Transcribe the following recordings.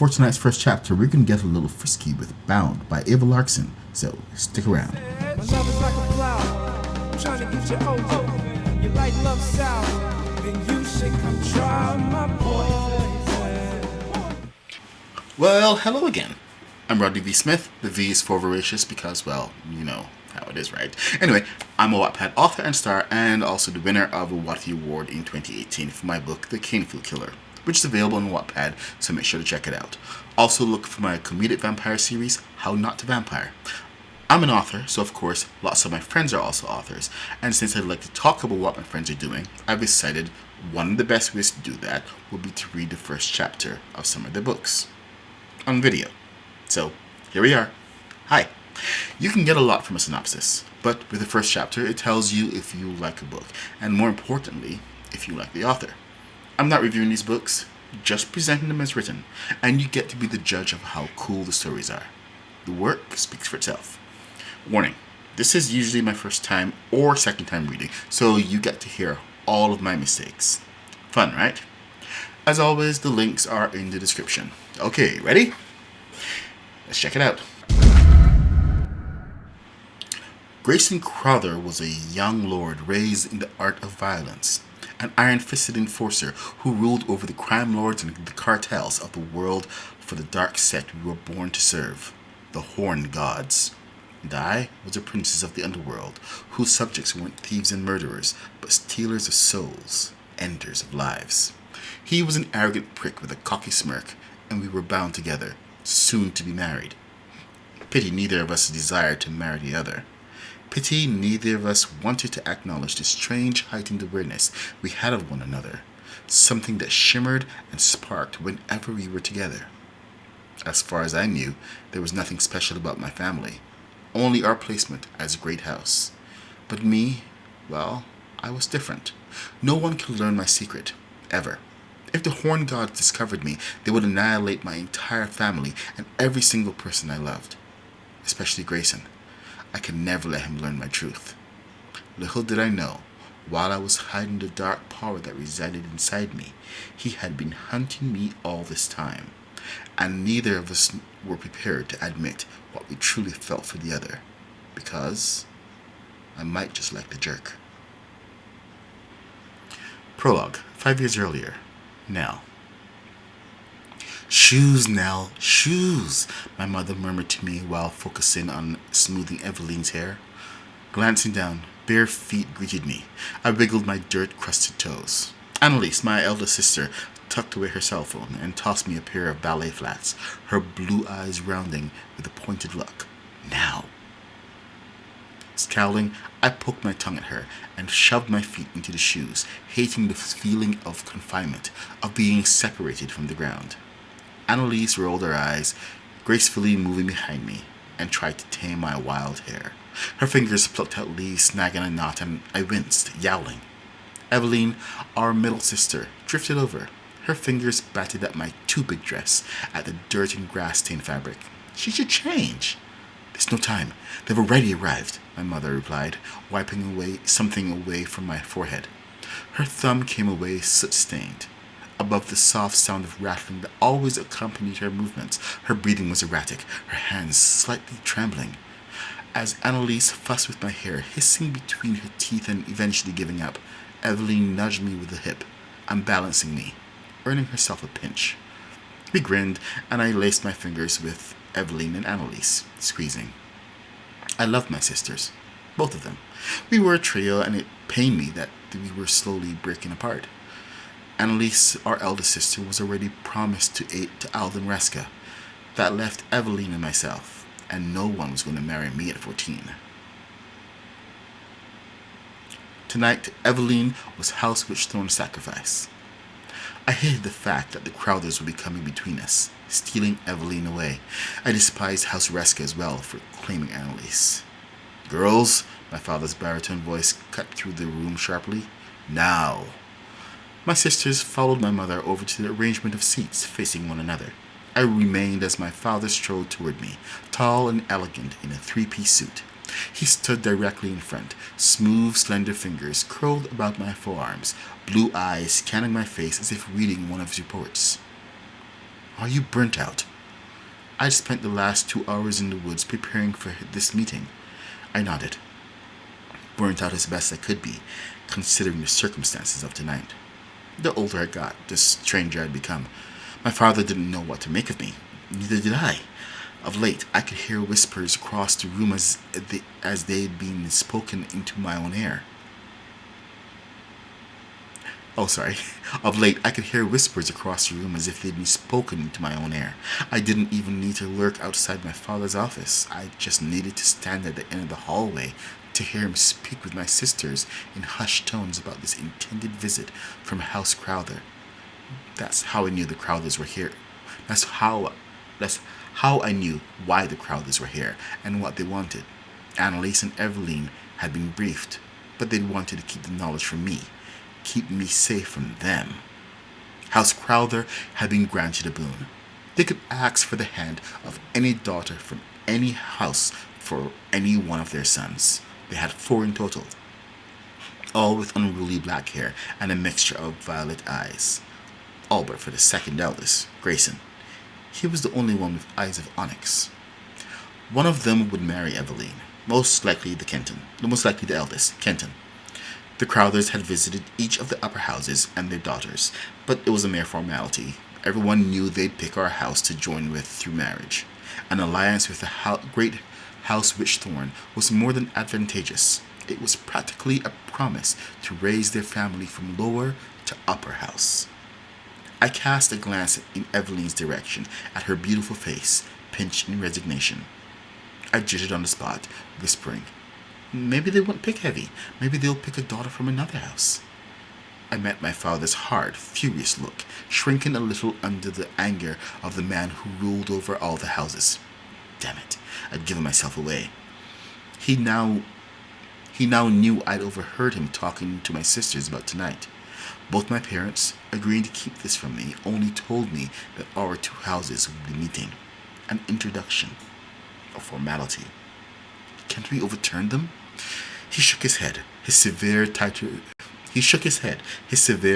For tonight's first chapter, we're going to get a little frisky with Bound by Ava Larson, so stick around. My love is like a flower, trying to get you over. You like love sour, then you should come try my poison. Well, hello again. I'm Rodney V. Smith. The V is for voracious because, well, you know how it is, right? Anyway, I'm a Wattpad author and star, and also the winner of a Wattpad Award in 2018 for my book, The Canefield Killer, which is available on Wattpad, so make sure to check it out. Also look for my comedic vampire series, How Not to Vampire. I'm an author, so of course, lots of my friends are also authors, and since I'd like to talk about what my friends are doing, I've decided one of the best ways to do that would be to read the first chapter of some of their books on video. So, here we are. Hi. You can get a lot from a synopsis, but with the first chapter, it tells you if you like a book, and more importantly, if you like the author. I'm not reviewing these books, just presenting them as written, and you get to be the judge of how cool the stories are. The work speaks for itself. Warning, this is usually my first time or second time reading, so you get to hear all of my mistakes. Fun, right? As always, the links are in the description. Okay, ready? Let's check it out. Graysen Crowther was a young lord raised in the art of violence, an iron-fisted enforcer who ruled over the crime lords and the cartels of the world for the dark sect we were born to serve, the Horned Gods. And I was a princess of the underworld, whose subjects weren't thieves and murderers, but stealers of souls, enders of lives. He was an arrogant prick with a cocky smirk, and we were bound together, soon to be married. Pity neither of us desired to marry the other. Pity neither of us wanted to acknowledge the strange heightened awareness we had of one another, something that shimmered and sparked whenever we were together. As far as I knew, there was nothing special about my family, only our placement as a great house. But me, well, I was different. No one could learn my secret, ever. If the Horned Gods discovered me, they would annihilate my entire family and every single person I loved, especially Graysen. I could never let him learn my truth. Little did I know, while I was hiding the dark power that resided inside me, he had been hunting me all this time, and neither of us were prepared to admit what we truly felt for the other, because I might just like the jerk. Prologue, 5 years earlier. Nell. "Shoes, Nell, shoes," my mother murmured to me while focusing on smoothing Eveline's hair. Glancing down, bare feet greeted me. I wiggled my dirt-crusted toes. Annalise, my eldest sister, tucked away her cell phone and tossed me a pair of ballet flats, her blue eyes rounding with a pointed look. "Now." Scowling, I poked my tongue at her and shoved my feet into the shoes, hating the feeling of confinement, of being separated from the ground. Annalise rolled her eyes, gracefully moving behind me, and tried to tame my wild hair. Her fingers plucked out leaves, snagging a knot, and I winced, yowling. Eveline, our middle sister, drifted over. Her fingers batted at my too-big dress, at the dirt and grass-stained fabric. "She should change." "There's no time. They've already arrived," my mother replied, wiping something away from my forehead. Her thumb came away soot-stained. Above the soft sound of rattling that always accompanied her movements, her breathing was erratic, her hands slightly trembling. As Annalise fussed with my hair, hissing between her teeth and eventually giving up, Eveline nudged me with the hip, unbalancing me, earning herself a pinch. We grinned, and I laced my fingers with Eveline and Annalise, squeezing. I loved my sisters, both of them. We were a trio, and it pained me that we were slowly breaking apart. Annalise, our eldest sister, was already promised to Alden Raska. That left Eveline and myself, and no one was going to marry me at 14. Tonight, Eveline was House Witchthorn's sacrifice. I hated the fact that the Crowthers would be coming between us, stealing Eveline away. I despised House Raska as well for claiming Annalise. "Girls," my father's baritone voice cut through the room sharply. "Now." My sisters followed my mother over to the arrangement of seats facing one another. I remained as my father strode toward me, tall and elegant in a three-piece suit. He stood directly in front, smooth, slender fingers curled about my forearms, blue eyes scanning my face as if reading one of his reports. Are you burnt out? I'd spent the last 2 hours in the woods preparing for this meeting. I nodded. Burnt out as best I could be, considering the circumstances of tonight. The older I got, the stranger I'd become. My father didn't know what to make of me. Neither did I. Of late, I could hear whispers across the room as they'd been spoken into my own ear. Oh, sorry. Of late, I could hear whispers across the room as if they'd been spoken into my own ear. I didn't even need to lurk outside my father's office. I just needed to stand at the end of the hallway to hear him speak with my sisters in hushed tones about this intended visit from House Crowther. That's how I knew the Crowthers were here. That's how I knew why the Crowthers were here and what they wanted. Annalise and Eveline had been briefed, but they'd wanted to keep the knowledge from me. Keep me safe from them. House Crowther had been granted a boon. They could ask for the hand of any daughter from any house for any one of their sons. They had 4 in total, all with unruly black hair and a mixture of violet eyes. All but for the second eldest, Graysen. He was the only one with eyes of onyx. One of them would marry Eveline, most likely the eldest, Kenton. The Crowthers had visited each of the upper houses and their daughters, but it was a mere formality. Everyone knew they'd pick our house to join with through marriage. An alliance with the great House Witchthorn was more than advantageous. It was practically a promise to raise their family from lower to upper house. I cast a glance in Eveline's direction at her beautiful face, pinched in resignation. I jittered on the spot, whispering, "Maybe they won't pick Heavy. Maybe they'll pick a daughter from another house." I met my father's hard, furious look, shrinking a little under the anger of the man who ruled over all the houses. Damn it, I'd given myself away. He now knew I'd overheard him talking to my sisters about tonight. Both my parents, agreeing to keep this from me, only told me that our 2 houses would be meeting. An introduction. A formality. Can't we overturn them? He shook his head, his severe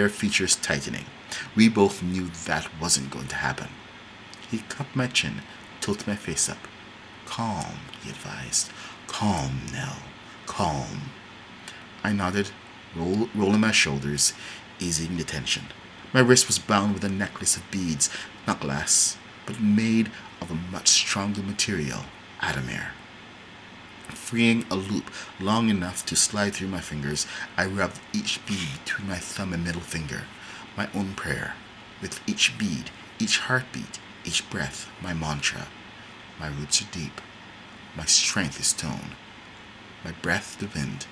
features tightening. We both knew that wasn't going to happen. He cupped my chin, tilted my face up. "Calm," he advised. "Calm, Nell. Calm." I nodded, rolling my shoulders, easing the tension. My wrist was bound with a necklace of beads, not glass, but made of a much stronger material, adamir. Freeing a loop long enough to slide through my fingers, I rubbed each bead between my thumb and middle finger, my own prayer. With each bead, each heartbeat, each breath, my mantra. My roots are deep. My strength is tone. My breath the wind.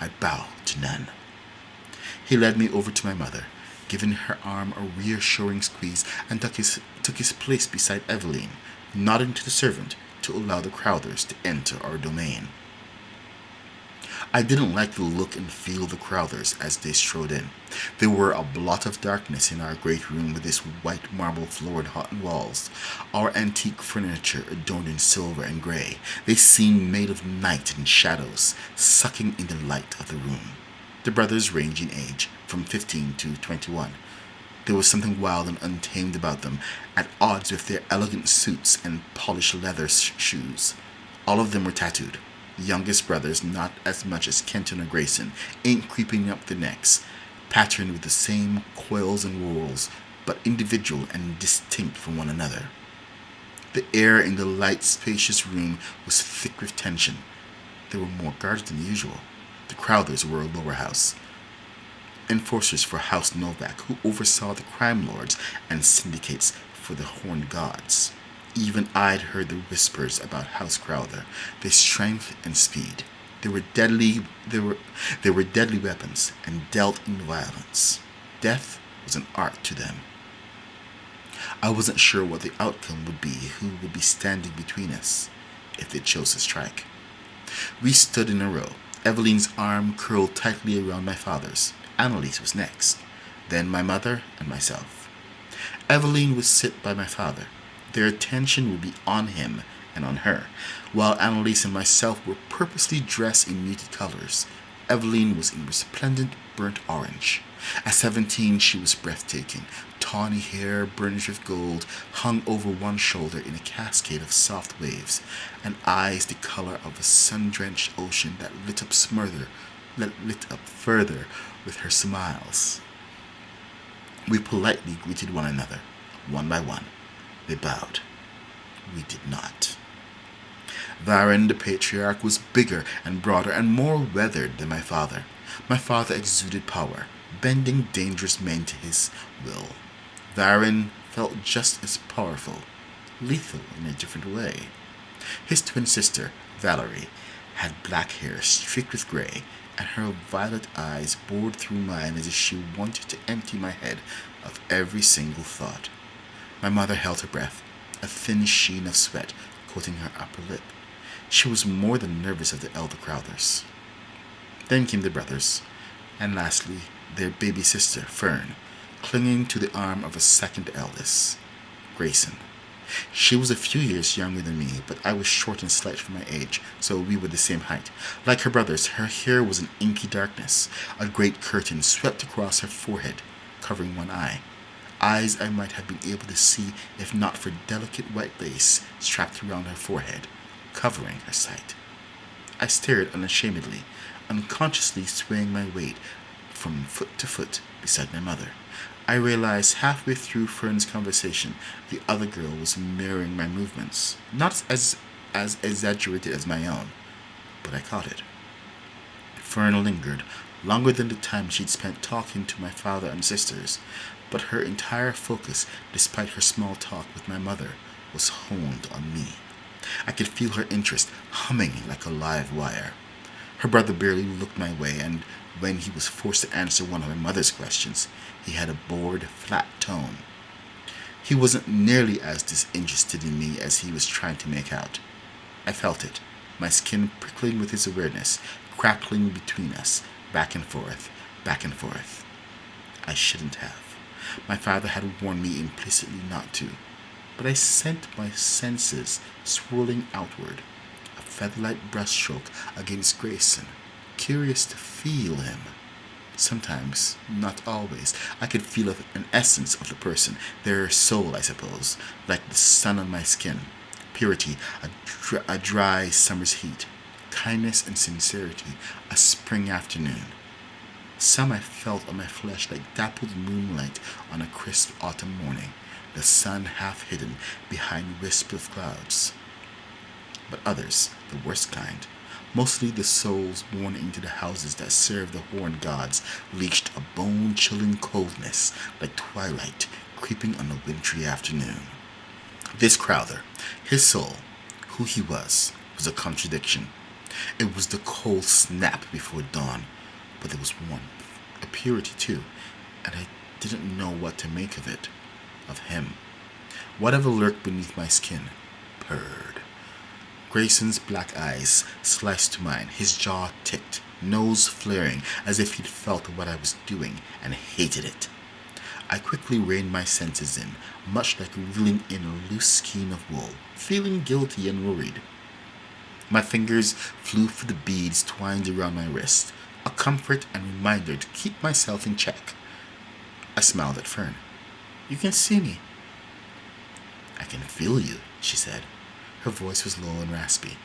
I bow to none. He led me over to my mother, giving her arm a reassuring squeeze, and took his place beside Eveline, nodding to the servant to allow the Crowthers to enter our domain. I didn't like the look and feel of the Crowthers as they strode in. There were a blot of darkness in our great room with its white marble-floored walls, our antique furniture adorned in silver and grey. They seemed made of night and shadows, sucking in the light of the room. The brothers ranged in age, from 15 to 21. There was something wild and untamed about them, at odds with their elegant suits and polished leather shoes. All of them were tattooed. The youngest brothers, not as much as Kenton or Graysen, ink creeping up their necks, patterned with the same coils and whorls, but individual and distinct from one another. The air in the light, spacious room was thick with tension. There were more guards than usual. The Crowthers were a lower house. Enforcers for House Novak, who oversaw the crime lords and syndicates for the Horned Gods. Even I'd heard the whispers about House Crowther, their strength and speed. They were deadly weapons and dealt in violence. Death was an art to them. I wasn't sure what the outcome would be, who would be standing between us, if they chose to strike. We stood in a row. Eveline's arm curled tightly around my father's. Annalise was next, then my mother and myself. Eveline would sit by my father. Their attention would be on him and on her, while Annalise and myself were purposely dressed in muted colors. Eveline was in resplendent burnt orange. At 17, she was breathtaking, tawny hair burnished with gold hung over one shoulder in a cascade of soft waves, and eyes the color of a sun-drenched ocean that lit up further with her smiles. We politely greeted one another, one by one. They bowed. We did not. Varen the patriarch was bigger and broader and more weathered than my father. My father exuded power, bending dangerous men to his will. Varen felt just as powerful, lethal in a different way. His twin sister, Valerie, had black hair streaked with gray, and her violet eyes bored through mine as if she wanted to empty my head of every single thought. My mother held her breath, a thin sheen of sweat coating her upper lip. She was more than nervous of the elder Crowthers. Then came the brothers, and lastly, their baby sister, Fern, clinging to the arm of a second eldest, Graysen. She was a few years younger than me, but I was short and slight for my age, so we were the same height. Like her brothers, her hair was an inky darkness. A great curtain swept across her forehead, covering one eye. Eyes I might have been able to see if not for delicate white lace strapped around her forehead, covering her sight. I stared unashamedly, unconsciously swaying my weight from foot to foot beside my mother. I realized halfway through Fern's conversation the other girl was mirroring my movements, not as exaggerated as my own, but I caught it. Fern lingered, longer than the time she'd spent talking to my father and sisters, but her entire focus, despite her small talk with my mother, was honed on me. I could feel her interest humming like a live wire. Her brother barely looked my way, and when he was forced to answer one of my mother's questions, he had a bored, flat tone. He wasn't nearly as disinterested in me as he was trying to make out. I felt it, my skin prickling with his awareness, crackling between us, back and forth, back and forth. I shouldn't have. My father had warned me implicitly not to, but I sent my senses swirling outward, a featherlight brushstroke against Graysen, curious to feel him. Sometimes, not always, I could feel an essence of the person, their soul, I suppose, like the sun on my skin, purity, a dry summer's heat, kindness and sincerity, a spring afternoon. Some I felt on my flesh like dappled moonlight on a crisp autumn morning, the sun half hidden behind wisps of clouds. But others, the worst kind, mostly the souls born into the houses that serve the horned gods, leached a bone-chilling coldness like twilight creeping on a wintry afternoon. This Crowther, his soul, who he was a contradiction. It was the cold snap before dawn, but there was warmth, a purity too, and I didn't know what to make of it, of him. Whatever lurked beneath my skin purred. Graysen's black eyes sliced to mine, his jaw ticked, nose flaring as if he'd felt what I was doing and hated it. I quickly reined my senses in, much like reeling in a loose skein of wool, feeling guilty and worried. My fingers flew for the beads twined around my wrist, a comfort and reminder to keep myself in check. I smiled at Fern. "You can see me." "I can feel you," she said. Her voice was low and raspy.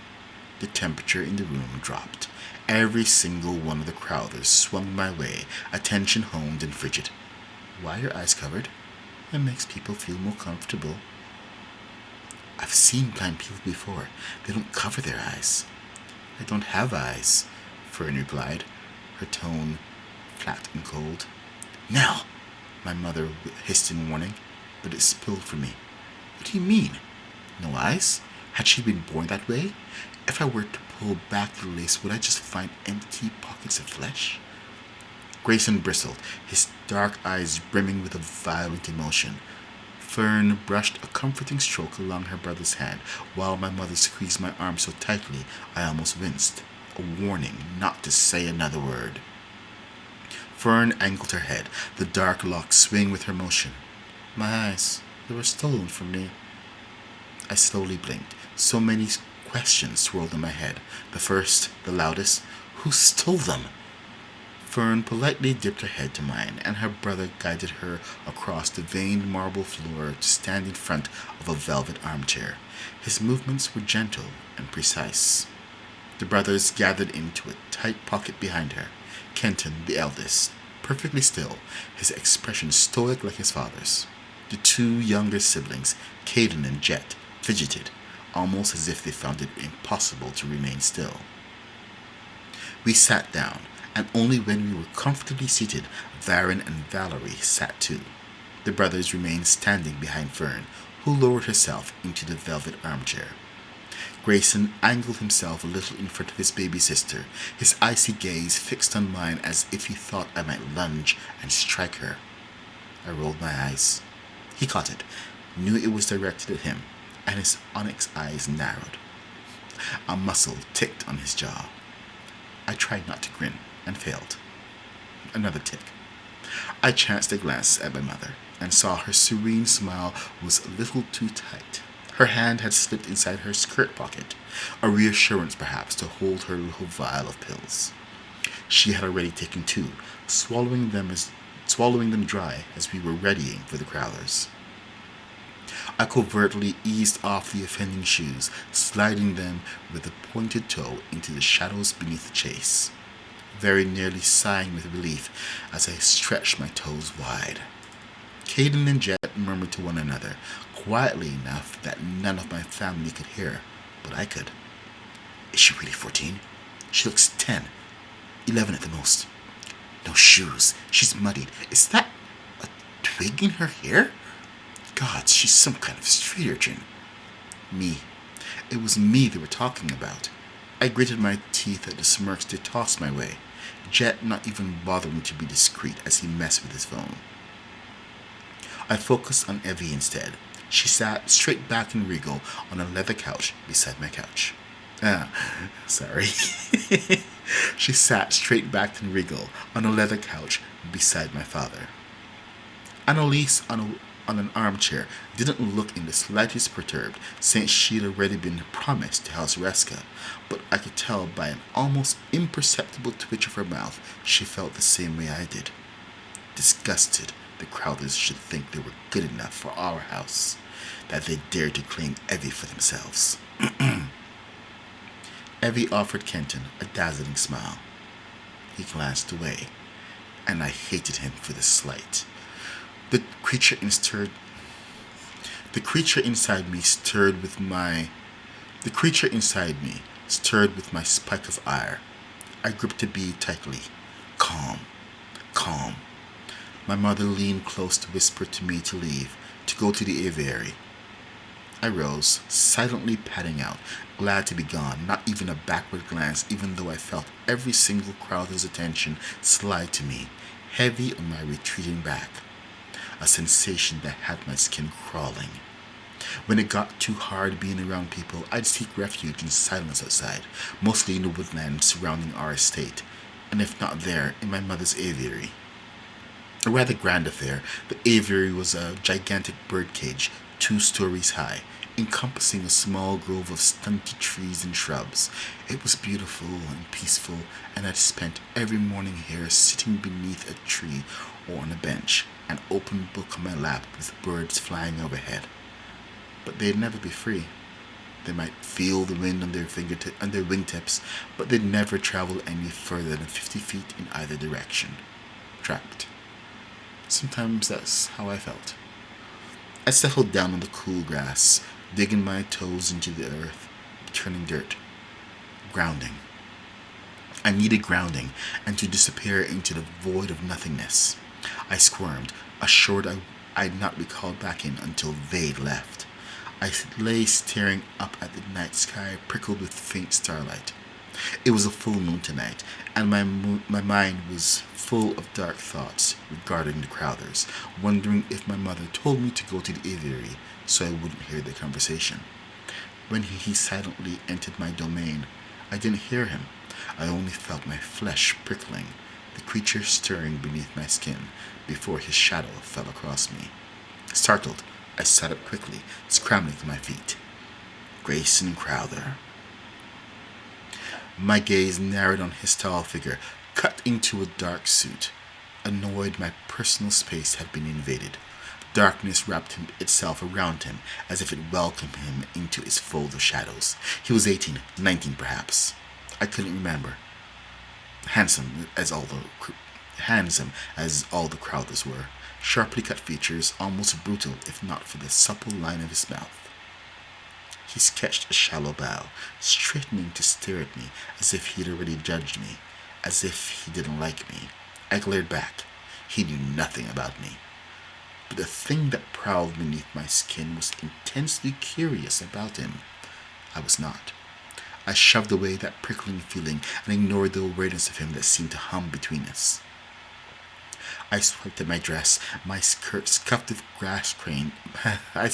The temperature in the room dropped. Every single one of the Crowthers swung my way, attention honed and frigid. "Why are your eyes covered?" "It makes people feel more comfortable." "I've seen blind people before. They don't cover their eyes." "I don't have eyes," Fern replied, her tone flat and cold. "Nell!" my mother hissed in warning, but it spilled from me. "What do you mean? No eyes? Had she been born that way? If I were to pull back the lace, would I just find empty pockets of flesh?" Graysen bristled, his dark eyes brimming with a violent emotion. Fern brushed a comforting stroke along her brother's hand, while my mother squeezed my arm so tightly I almost winced, a warning not to say another word. Fern angled her head, the dark locks swaying with her motion. "My eyes, they were stolen from me." I slowly blinked. So many questions swirled in my head. The first, the loudest: who stole them? Fern politely dipped her head to mine, and her brother guided her across the veined marble floor to stand in front of a velvet armchair. His movements were gentle and precise. The brothers gathered into a tight pocket behind her. Kenton, the eldest, perfectly still, his expression stoic like his father's. The two younger siblings, Caden and Jet, fidgeted, almost as if they found it impossible to remain still. We sat down, and only when we were comfortably seated, Varen and Valerie sat too. The brothers remained standing behind Fern, who lowered herself into the velvet armchair. Graysen angled himself a little in front of his baby sister, his icy gaze fixed on mine as if he thought I might lunge and strike her. I rolled my eyes. He caught it, knew it was directed at him, and his onyx eyes narrowed. A muscle ticked on his jaw. I tried not to grin, and failed. Another tick. I chanced a glance at my mother, and saw her serene smile was a little too tight. Her hand had slipped inside her skirt pocket, a reassurance perhaps to hold her little vial of pills. She had already taken two, swallowing them dry as we were readying for the Crowthers. I covertly eased off the offending shoes, sliding them with a pointed toe into the shadows beneath the chase, very nearly sighing with relief as I stretched my toes wide. Caden and Jet murmured to one another, quietly enough that none of my family could hear, but I could. Is she really 14? She looks 10, 11 at the most. No shoes. She's muddied. Is that a twig in her hair? God, she's some kind of street urchin. Me. It was me they were talking about. I gritted my teeth at the smirks they tossed my way, Jet not even bothering to be discreet as he messed with his phone. I focused on Evie instead. She sat straight back and regal on a leather couch beside my couch. Sorry. She sat straight back and regal on a leather couch beside my father. Annalise on an armchair didn't look in the slightest perturbed, since she'd already been promised to House Reska, but I could tell by an almost imperceptible twitch of her mouth she felt the same way I did. Disgusted the Crowthers should think they were good enough for our house, that they dared to claim Evie for themselves. Evie offered Kenton a dazzling smile. He glanced away, and I hated him for the slight. The creature inside me stirred with my spike of ire. I gripped the bead tightly. Calm, calm. My mother leaned close to whisper to me to leave, to go to the aviary. I rose, silently padding out, glad to be gone, not even a backward glance, even though I felt every single Crowther's attention slide to me, heavy on my retreating back. A sensation that had my skin crawling. When it got too hard being around people, I'd seek refuge in silence outside, mostly in the woodland surrounding our estate, and if not there, in my mother's aviary. A rather grand affair, the aviary was a gigantic birdcage, 2 stories high, encompassing a small grove of stunted trees and shrubs. It was beautiful and peaceful, and I'd spent every morning here sitting beneath a tree or on a bench, an open book on my lap with birds flying overhead. But they'd never be free. They might feel the wind on their wingtips, but they'd never travel any further than 50 feet in either direction. Trapped. Sometimes that's how I felt. I settled down on the cool grass, digging my toes into the earth, turning dirt. Grounding. I needed grounding, and to disappear into the void of nothingness. I squirmed, assured I'd not be called back in until they'd left. I lay staring up at the night sky prickled with faint starlight. It was a full moon tonight, and my mind was full of dark thoughts regarding the Crowthers, wondering if my mother told me to go to the aviary so I wouldn't hear their conversation. When he silently entered my domain, I didn't hear him. I only felt my flesh prickling, the creature stirring beneath my skin before his shadow fell across me. Startled, I sat up quickly, scrambling to my feet. Graysen Crowther. My gaze narrowed on his tall figure, cut into a dark suit. Annoyed my personal space had been invaded. Darkness wrapped itself around him as if it welcomed him into its fold of shadows. He was 18, 19 perhaps. I couldn't remember. Handsome as all the Crowthers were. Sharply cut features, almost brutal if not for the supple line of his mouth. He sketched a shallow bow, straightening to stare at me as if he'd already judged me, as if he didn't like me. I glared back. He knew nothing about me. But the thing that prowled beneath my skin was intensely curious about him. I was not. I shoved away that prickling feeling and ignored the awareness of him that seemed to hum between us. I swiped at my dress, my skirt scuffed with grass grain. I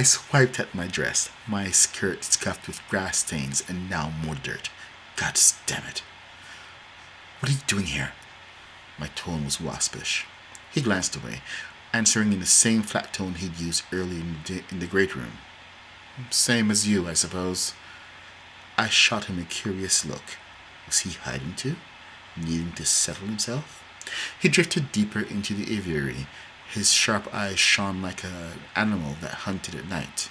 swiped at my dress, my skirt scuffed with grass stains and now more dirt. God damn it. What are you doing here? My tone was waspish. He glanced away, answering in the same flat tone he'd used earlier in the great room. Same as you, I suppose. I shot him a curious look. Was he hiding too? Needing to settle himself? He drifted deeper into the aviary. His sharp eyes shone like an animal that hunted at night.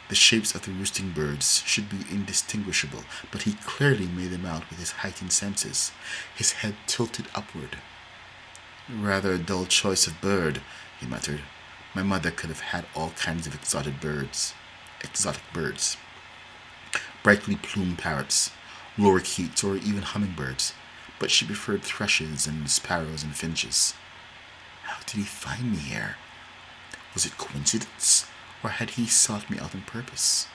The shapes of the roosting birds should be indistinguishable, but he clearly made them out with his heightened senses. His head tilted upward. Rather a dull choice of bird, he muttered. My mother could have had all kinds of exotic birds. Brightly plumed parrots, lorikeets, or even hummingbirds, but she preferred thrushes and sparrows and finches. How did he find me here? Was it coincidence, or had he sought me out on purpose?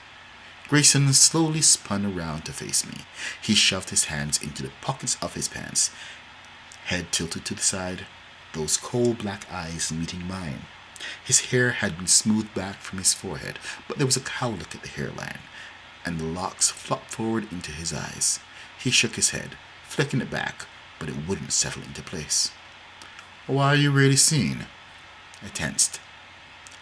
Graysen slowly spun around to face me. He shoved his hands into the pockets of his pants, head tilted to the side, those coal black eyes meeting mine. His hair had been smoothed back from his forehead, but there was a cowlick at the hairline, and the locks flopped forward into his eyes. He shook his head, flicking it back, but it wouldn't settle into place. Why are you really seen? I tensed.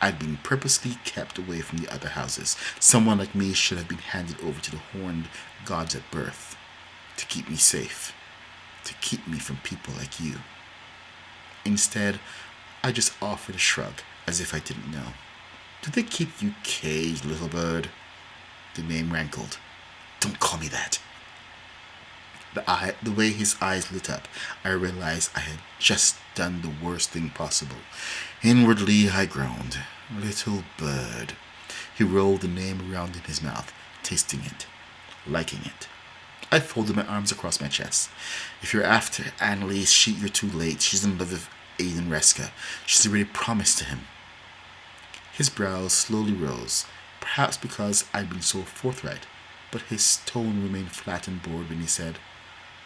I'd been purposely kept away from the other houses. Someone like me should have been handed over to the horned gods at birth, to keep me safe, to keep me from people like you. Instead, I just offered a shrug, as if I didn't know. Do they keep you caged, little bird? The name rankled. Don't call me that. The way his eyes lit up, I realized I had just done the worst thing possible. Inwardly, I groaned. Little bird. He rolled the name around in his mouth, tasting it, liking it. I folded my arms across my chest. If you're after Annalise, you're too late. She's in love with Aiden Reska. She's already promised to him. His brows slowly rose, perhaps because I'd been so forthright, but his tone remained flat and bored when he said,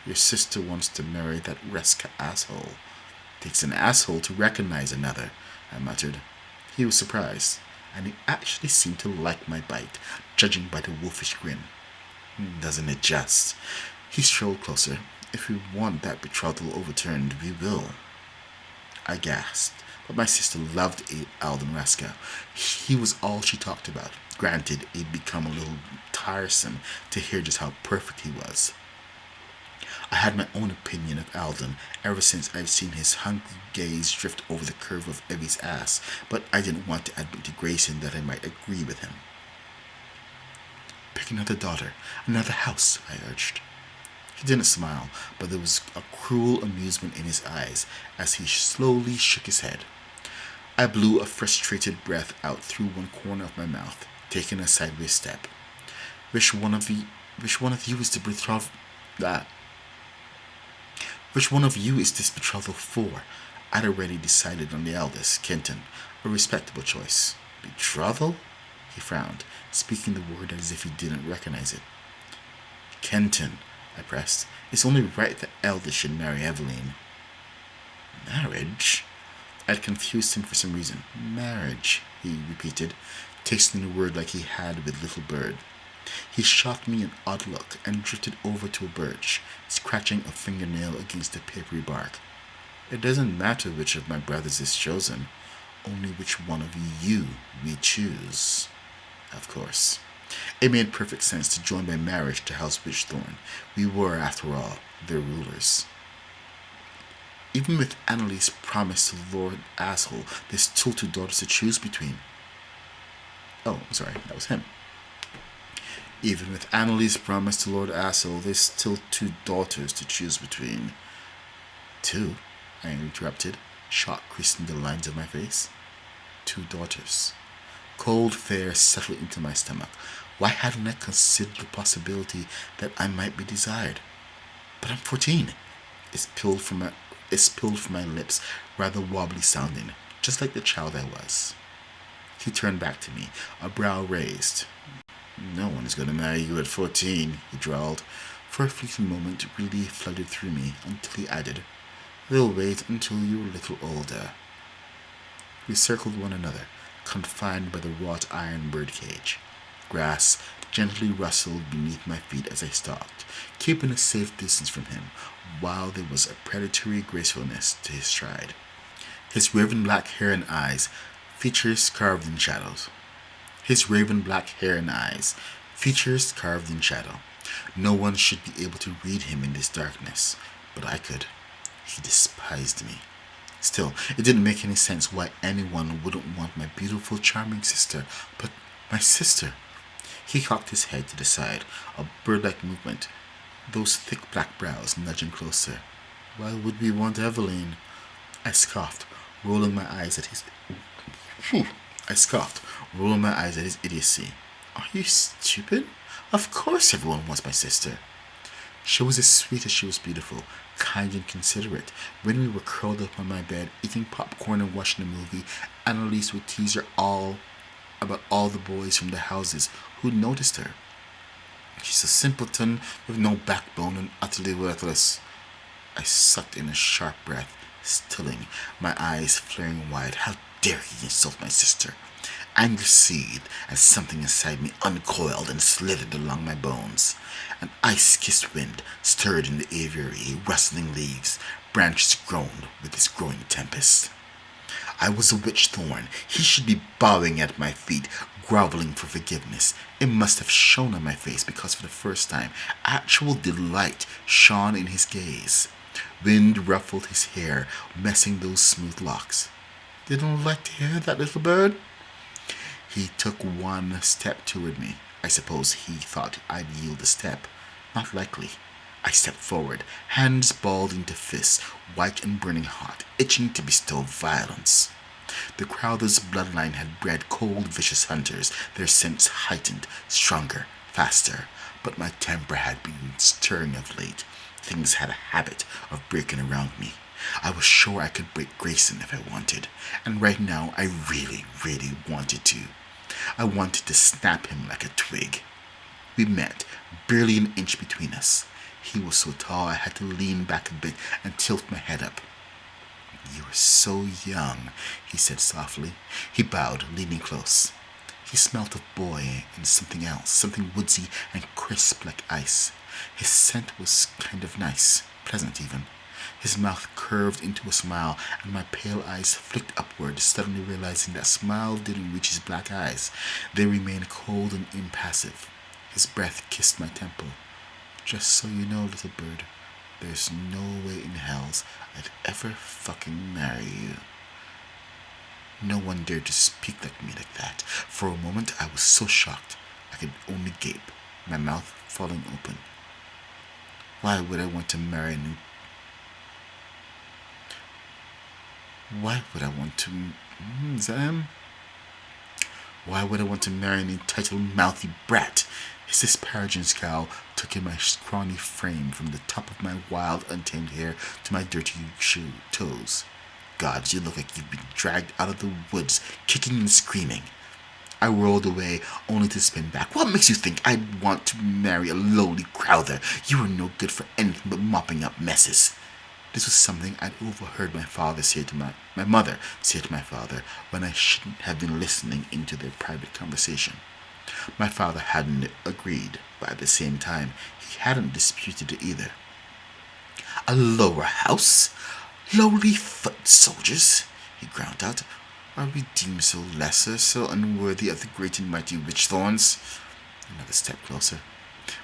Your sister wants to marry that Reska asshole. Takes an asshole to recognize another, I muttered. He was surprised, and he actually seemed to like my bite, judging by the wolfish grin. Doesn't it just? He strolled closer. If we want that betrothal overturned, we will. I gasped, but my sister loved Alden Reska. He was all she talked about. Granted, it'd become a little tiresome to hear just how perfect he was. I had my own opinion of Alden ever since I'd seen his hungry gaze drift over the curve of Evie's ass, but I didn't want to admit to Graysen that I might agree with him. Pick another daughter, another house, I urged. He didn't smile, but there was a cruel amusement in his eyes as he slowly shook his head. I blew a frustrated breath out through one corner of my mouth, taking a sideways step. Which one of you is the betrothal? Which one of you is this betrothal for? I'd already decided on the eldest, Kenton, a respectable choice. Betrothal? He frowned, speaking the word as if he didn't recognize it. Kenton, I pressed. It's only right that eldest should marry Eveline. Marriage? I'd confused him for some reason. Marriage, he repeated, tasting the word like he had with little bird. He shot me an odd look and drifted over to a birch, scratching a fingernail against the papery bark. It doesn't matter which of my brothers is chosen, only which one of you we choose. Of course. It made perfect sense to join by marriage to House Witchthorn. We were, after all, their rulers. Even with Annalise's promise to Lord Asshole, there's still two daughters to choose between. Oh, I'm sorry, that was him. Even with Annalise's promise to Lord Asshole, there's still two daughters to choose between. Two? I interrupted, shock creasing the lines of my face. Two daughters. Cold fear settled into my stomach. Why hadn't I considered the possibility that I might be desired? But I'm 14. It spilled from my lips, rather wobbly sounding, just like the child I was. He turned back to me, a brow raised. No one is going to marry you at 14, he drawled. For a fleeting moment, relief flooded through me until he added, They'll wait until you're a little older. We circled one another, confined by the wrought iron birdcage. Grass gently rustled beneath my feet as I stalked, keeping a safe distance from him, while there was a predatory gracefulness to his stride. His raven black hair and eyes, features carved in shadows. His raven black hair and eyes, features carved in shadow. No one should be able to read him in this darkness, but I could. He despised me. Still, it didn't make any sense why anyone wouldn't want my beautiful, charming sister, but my sister. He cocked his head to the side, a bird-like movement, those thick black brows nudging closer. Why would we want Eveline? I scoffed, rolling my eyes at his idiocy. Are you stupid? Of course everyone wants my sister. She was as sweet as she was beautiful, kind and considerate. When we were curled up on my bed, eating popcorn and watching a movie, Annalise would tease her about all the boys from the houses who noticed her. She's a simpleton with no backbone and utterly worthless. I sucked in a sharp breath, stilling, my eyes flaring wide. How dare he insult my sister? Anger seethed as something inside me uncoiled and slithered along my bones. An ice-kissed wind stirred in the aviary, rustling leaves. Branches groaned with this growing tempest. I was a witch thorn. He should be bowing at my feet, groveling for forgiveness. It must have shone on my face because for the first time, actual delight shone in his gaze. Wind ruffled his hair, messing those smooth locks. Didn't like to hear that, little bird? He took one step toward me. I suppose he thought I'd yield a step. Not likely. I stepped forward, hands balled into fists, white and burning hot, itching to bestow violence. The Crowthers' bloodline had bred cold, vicious hunters, their sense heightened, stronger, faster. But my temper had been stirring of late. Things had a habit of breaking around me. I was sure I could break Graysen if I wanted, and right now I really, really wanted to. I wanted to snap him like a twig. We met, barely an inch between us. He was so tall I had to lean back a bit and tilt my head up. You are so young, he said softly. He bowed, leaning close. He smelt of boy and something else, something woodsy and crisp like ice. His scent was kind of nice, pleasant even. His mouth curved into a smile, and my pale eyes flicked upward, suddenly realizing that smile didn't reach his black eyes. They remained cold and impassive. His breath kissed my temple. Just so you know, little bird, there's no way in hells I'd ever fucking marry you. No one dared to speak like me like that. For a moment, I was so shocked, I could only gape, my mouth falling open. Why would I want to marry an Why would I want to... Is that him? Why would I want to marry an entitled, mouthy brat? His disparaging scowl took in my scrawny frame from the top of my wild, untamed hair to my dirty toes. God, you look like you've been dragged out of the woods, kicking and screaming. I rolled away, only to spin back. What makes you think I'd want to marry a lowly Crowther? You are no good for anything but mopping up messes. This was something I'd overheard my mother say to my father when I shouldn't have been listening into their private conversation. My father hadn't agreed, but at the same time, he hadn't disputed it either. A lower house? Lowly foot soldiers? He ground out. Are we deemed so lesser, so unworthy of the great and mighty witch thorns? Another step closer.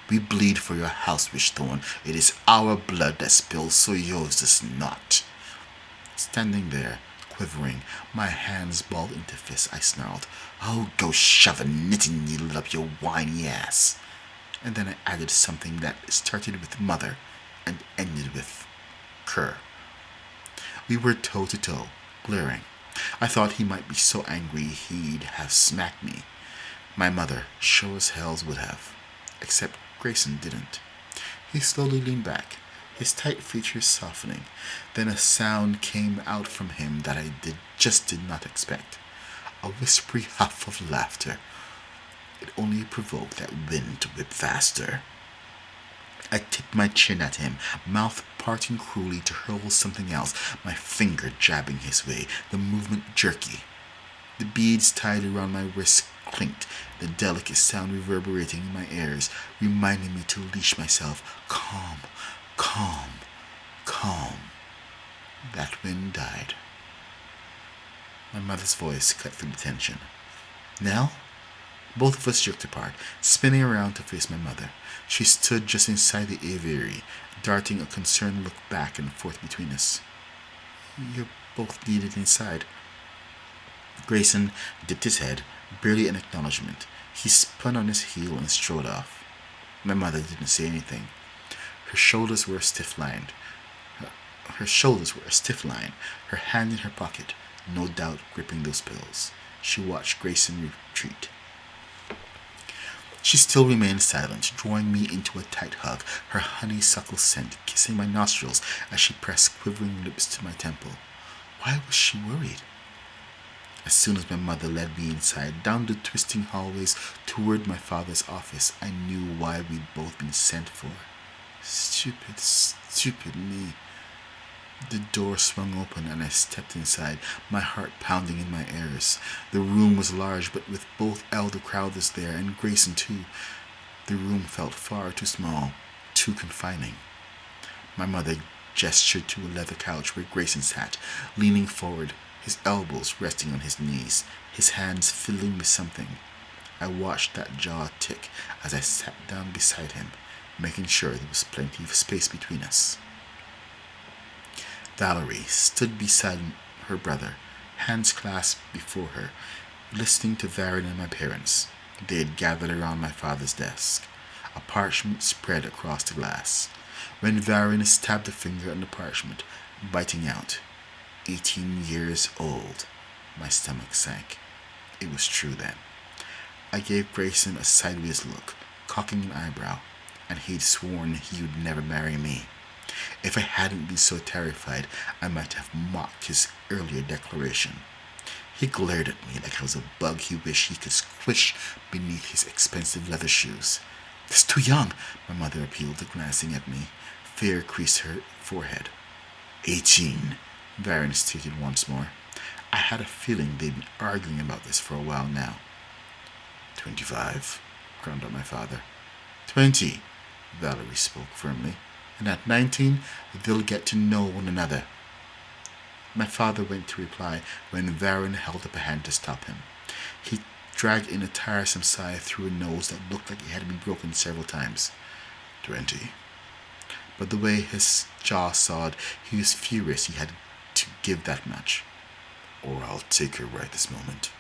We bleed for your house, Wishthorn. It is our blood that spills, so yours does not. Standing there, quivering, my hands balled into fists, I snarled, "Oh, go shove a knitting needle up your whiny ass." And then I added something that started with mother and ended with cur. We were toe to toe, glaring. I thought he might be so angry he'd have smacked me. My mother sure as hells would have. Except Graysen didn't. He slowly leaned back, his tight features softening. Then a sound came out from him that I just did not expect. A whispery huff of laughter. It only provoked that wind to whip faster. I tipped my chin at him, mouth parting cruelly to hurl something else, my finger jabbing his way, the movement jerky. The beads tied around my wrists clinked, the delicate sound reverberating in my ears, reminding me to leash myself. Calm, calm, calm. That wind died. My mother's voice cut through the tension. "Nell?" Both of us jerked apart, spinning around to face my mother. She stood just inside the aviary, darting a concerned look back and forth between us. "You're both needed inside." Graysen dipped his head, barely an acknowledgement. He spun on his heel and strode off. My mother didn't say anything. Her shoulders were a stiff line. Her hand in her pocket, no doubt gripping those pills. She watched Graysen retreat. She still remained silent, drawing me into a tight hug, her honeysuckle scent kissing my nostrils as she pressed quivering lips to my temple. Why was she worried? As soon as my mother led me inside, down the twisting hallways toward my father's office, I knew why we'd both been sent for. Stupid, stupid me. The door swung open and I stepped inside, my heart pounding in my ears. The room was large, but with both Elder Crowthers there and Graysen too, the room felt far too small, too confining. My mother gestured to a leather couch where Graysen sat, leaning forward, his elbows resting on his knees, his hands fiddling with something. I watched that jaw tick as I sat down beside him, making sure there was plenty of space between us. Valerie stood beside her brother, hands clasped before her, listening to Varen and my parents. They had gathered around my father's desk, a parchment spread across the glass. When Varen stabbed a finger on the parchment, biting out, 18 years old, my stomach sank. It was true then. I gave Graysen a sideways look, cocking an eyebrow, and he'd sworn he would never marry me. If I hadn't been so terrified, I might have mocked his earlier declaration. He glared at me like I was a bug he wished he could squish beneath his expensive leather shoes. "It's too young," my mother appealed, glancing at me. Fear creased her forehead. 18, Varen stated once more. I had a feeling they'd been arguing about this for a while now. 25, ground out my father. 20, Valerie spoke firmly. And at 19, they'll get to know one another. My father went to reply when Varen held up a hand to stop him. He dragged in a tiresome sigh through a nose that looked like it had been broken several times. 20. But the way his jaw sawed, he was furious he had to give that much. Or I'll take her right this moment.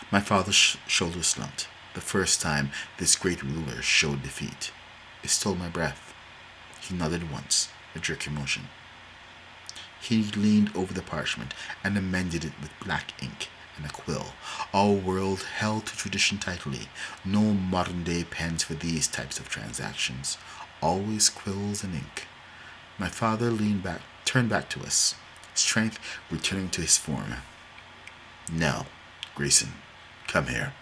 My father's shoulders slumped, the first time this great ruler showed defeat. It stole my breath. He nodded once, a jerky motion. He leaned over the parchment and amended it with black ink and a quill. Our world held to tradition tightly. No modern-day pens for these types of transactions. Always quills and ink. My father turned back to us, strength returning to his form. "Now, Graysen, come here."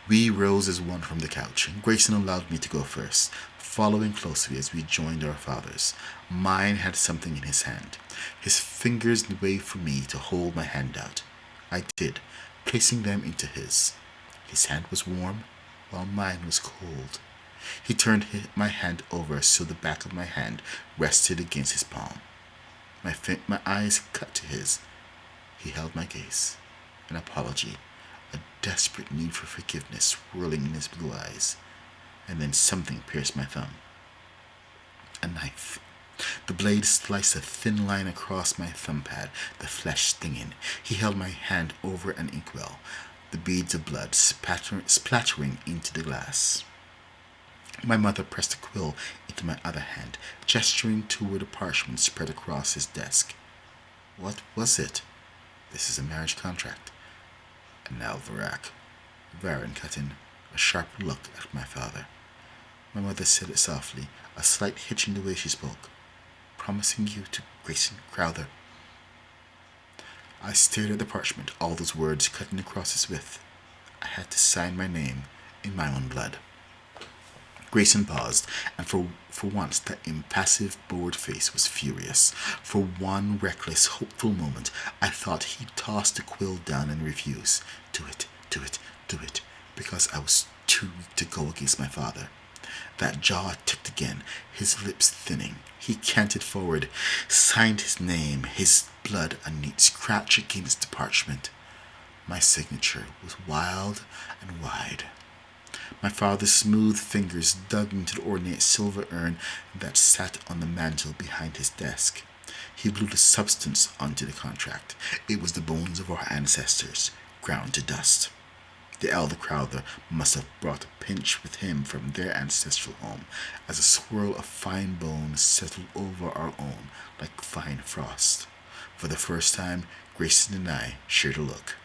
We rose as one from the couch. Graysen allowed me to go first, following closely as we joined our fathers. Mine had something in his hand. His fingers waved for me to hold my hand out. I did, placing them into his. His hand was warm, while mine was cold. He turned my hand over so the back of my hand rested against his palm. My eyes cut to his. He held my gaze. An apology, a desperate need for forgiveness swirling in his blue eyes. and then something pierced my thumb. A knife. The blade sliced a thin line across my thumb pad, the flesh stinging. He held my hand over an inkwell, the beads of blood splattering into the glass. My mother pressed a quill into my other hand, gesturing toward a parchment spread across his desk. What was it? This is a marriage contract. And now Varak. Varen cut in, a sharp look at my father. My mother said it softly, a slight hitch in the way she spoke. Promising you to Graysen Crowther. I stared at the parchment, all those words cutting across its width. I had to sign my name in my own blood. Graysen paused, and for once that impassive, bored face was furious. For one reckless, hopeful moment, I thought he'd toss the quill down and refuse. Do it, do it, do it, because I was too weak to go against my father. That jaw ticked again, his lips thinning. He canted forward, signed his name, his blood a neat scratch against the parchment. My signature was wild and wide. My father's smooth fingers dug into the ornate silver urn that sat on the mantel behind his desk. He blew the substance onto the contract. It was the bones of our ancestors, ground to dust. The elder Crowther must have brought a pinch with him from their ancestral home, as a swirl of fine bone settled over our own like fine frost. For the first time, Graysen and I shared a look,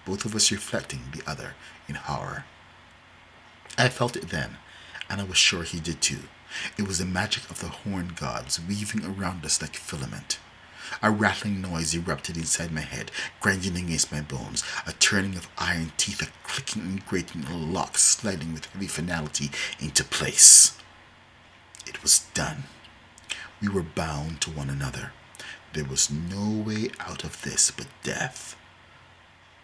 both of us reflecting the other in horror. I felt it then, and I was sure he did too. It was the magic of the horned gods weaving around us like filament. A rattling noise erupted inside my head, grinding against my bones, a turning of iron teeth, a clicking and grating, a lock sliding with heavy finality into place. It was done. We were bound to one another. There was no way out of this but death.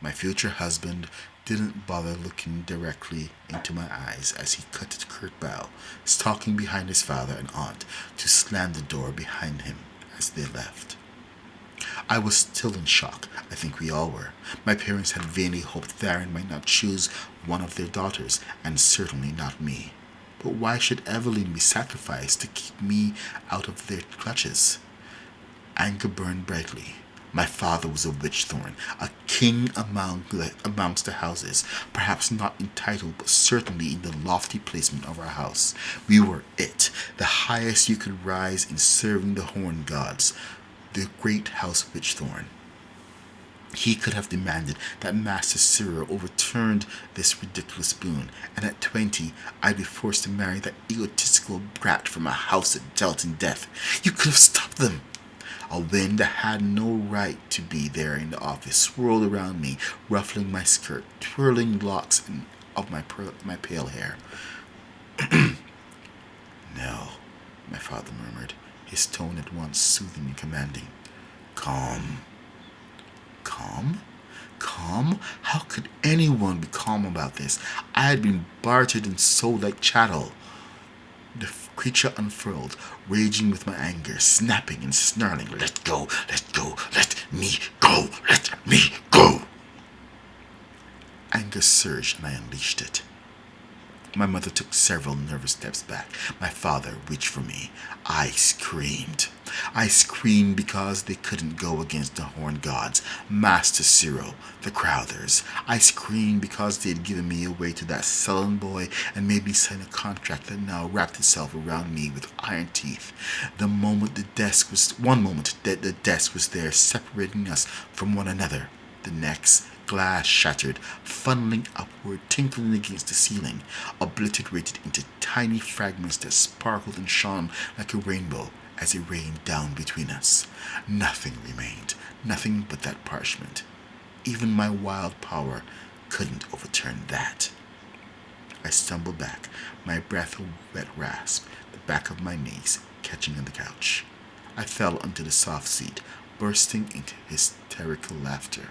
My future husband didn't bother looking directly into my eyes as he cut a curt bow, stalking behind his father and aunt to slam the door behind him as they left. I was still in shock. I think we all were. My parents had vainly hoped Varen might not choose one of their daughters, and certainly not me. But why should Evelyn be sacrificed to keep me out of their clutches? Anger burned brightly. My father was a witchthorn, a king amongst the houses, perhaps not entitled, but certainly in the lofty placement of our house. We were it, the highest you could rise in serving the horned gods, the great house Witchthorn. He could have demanded that Master Cyril overturned this ridiculous boon, and at 20, I'd be forced to marry that egotistical brat from a house that dealt in death. You could have stopped them. A wind that had no right to be there in the office swirled around me, ruffling my skirt, twirling locks of my pale hair. No, my father murmured, his tone at once soothing and commanding. Calm. Calm? Calm? How could anyone be calm about this? I had been bartered and sold like chattel. The creature unfurled, raging with my anger, snapping and snarling. Let go, let go, let me go, let me go. Anger surged and I unleashed it. My mother took several nervous steps back. My father reached for me. I screamed. I screamed because they couldn't go against the horned gods, Master Cyril, the Crowthers. I screamed because they had given me away to that sullen boy and made me sign a contract that now wrapped itself around me with iron teeth. One moment the desk was there, separating us from one another. The next, glass shattered, funneling upward, tinkling against the ceiling, obliterated into tiny fragments that sparkled and shone like a rainbow as it rained down between us. Nothing remained, nothing but that parchment. Even my wild power couldn't overturn that. I stumbled back, my breath a wet rasp, the back of my knees catching on the couch. I fell onto the soft seat, bursting into hysterical laughter.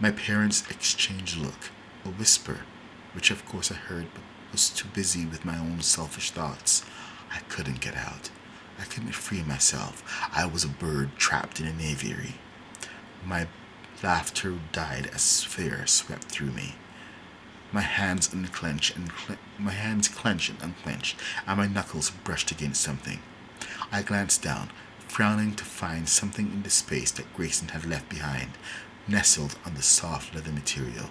My parents exchanged a look, a whisper, which of course I heard but was too busy with my own selfish thoughts. I couldn't get out. I couldn't free myself. I was a bird trapped in an aviary. My laughter died as fear swept through me. My hands clench and unclench, and my knuckles brushed against something. I glanced down, frowning to find something in the space that Graysen had left behind, nestled on the soft leather material.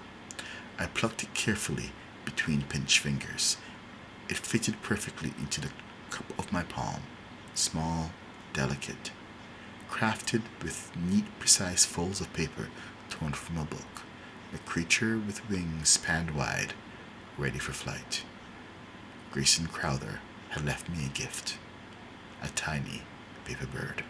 I plucked it carefully between pinched fingers. It fitted perfectly into the cup of my palm, small, delicate, crafted with neat, precise folds of paper torn from a book. A creature with wings spanned wide, ready for flight. Graysen Crowther had left me a gift, a tiny paper bird.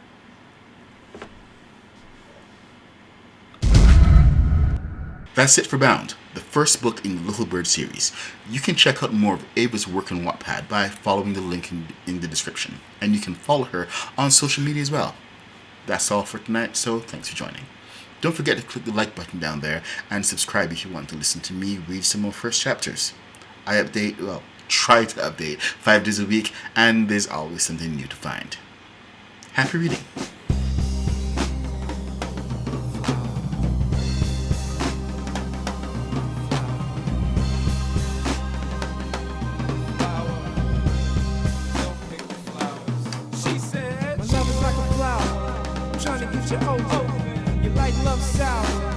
That's it for Bound, the first book in the Little Bird series. You can check out more of Ava's work on Wattpad by following the link in the description, and you can follow her on social media as well. That's all for tonight, so thanks for joining. Don't forget to click the like button down there and subscribe if you want to listen to me read some more first chapters. I try to update 5 days a week, and there's always something new to find. Happy reading! Trying to get you over. Your light love sour.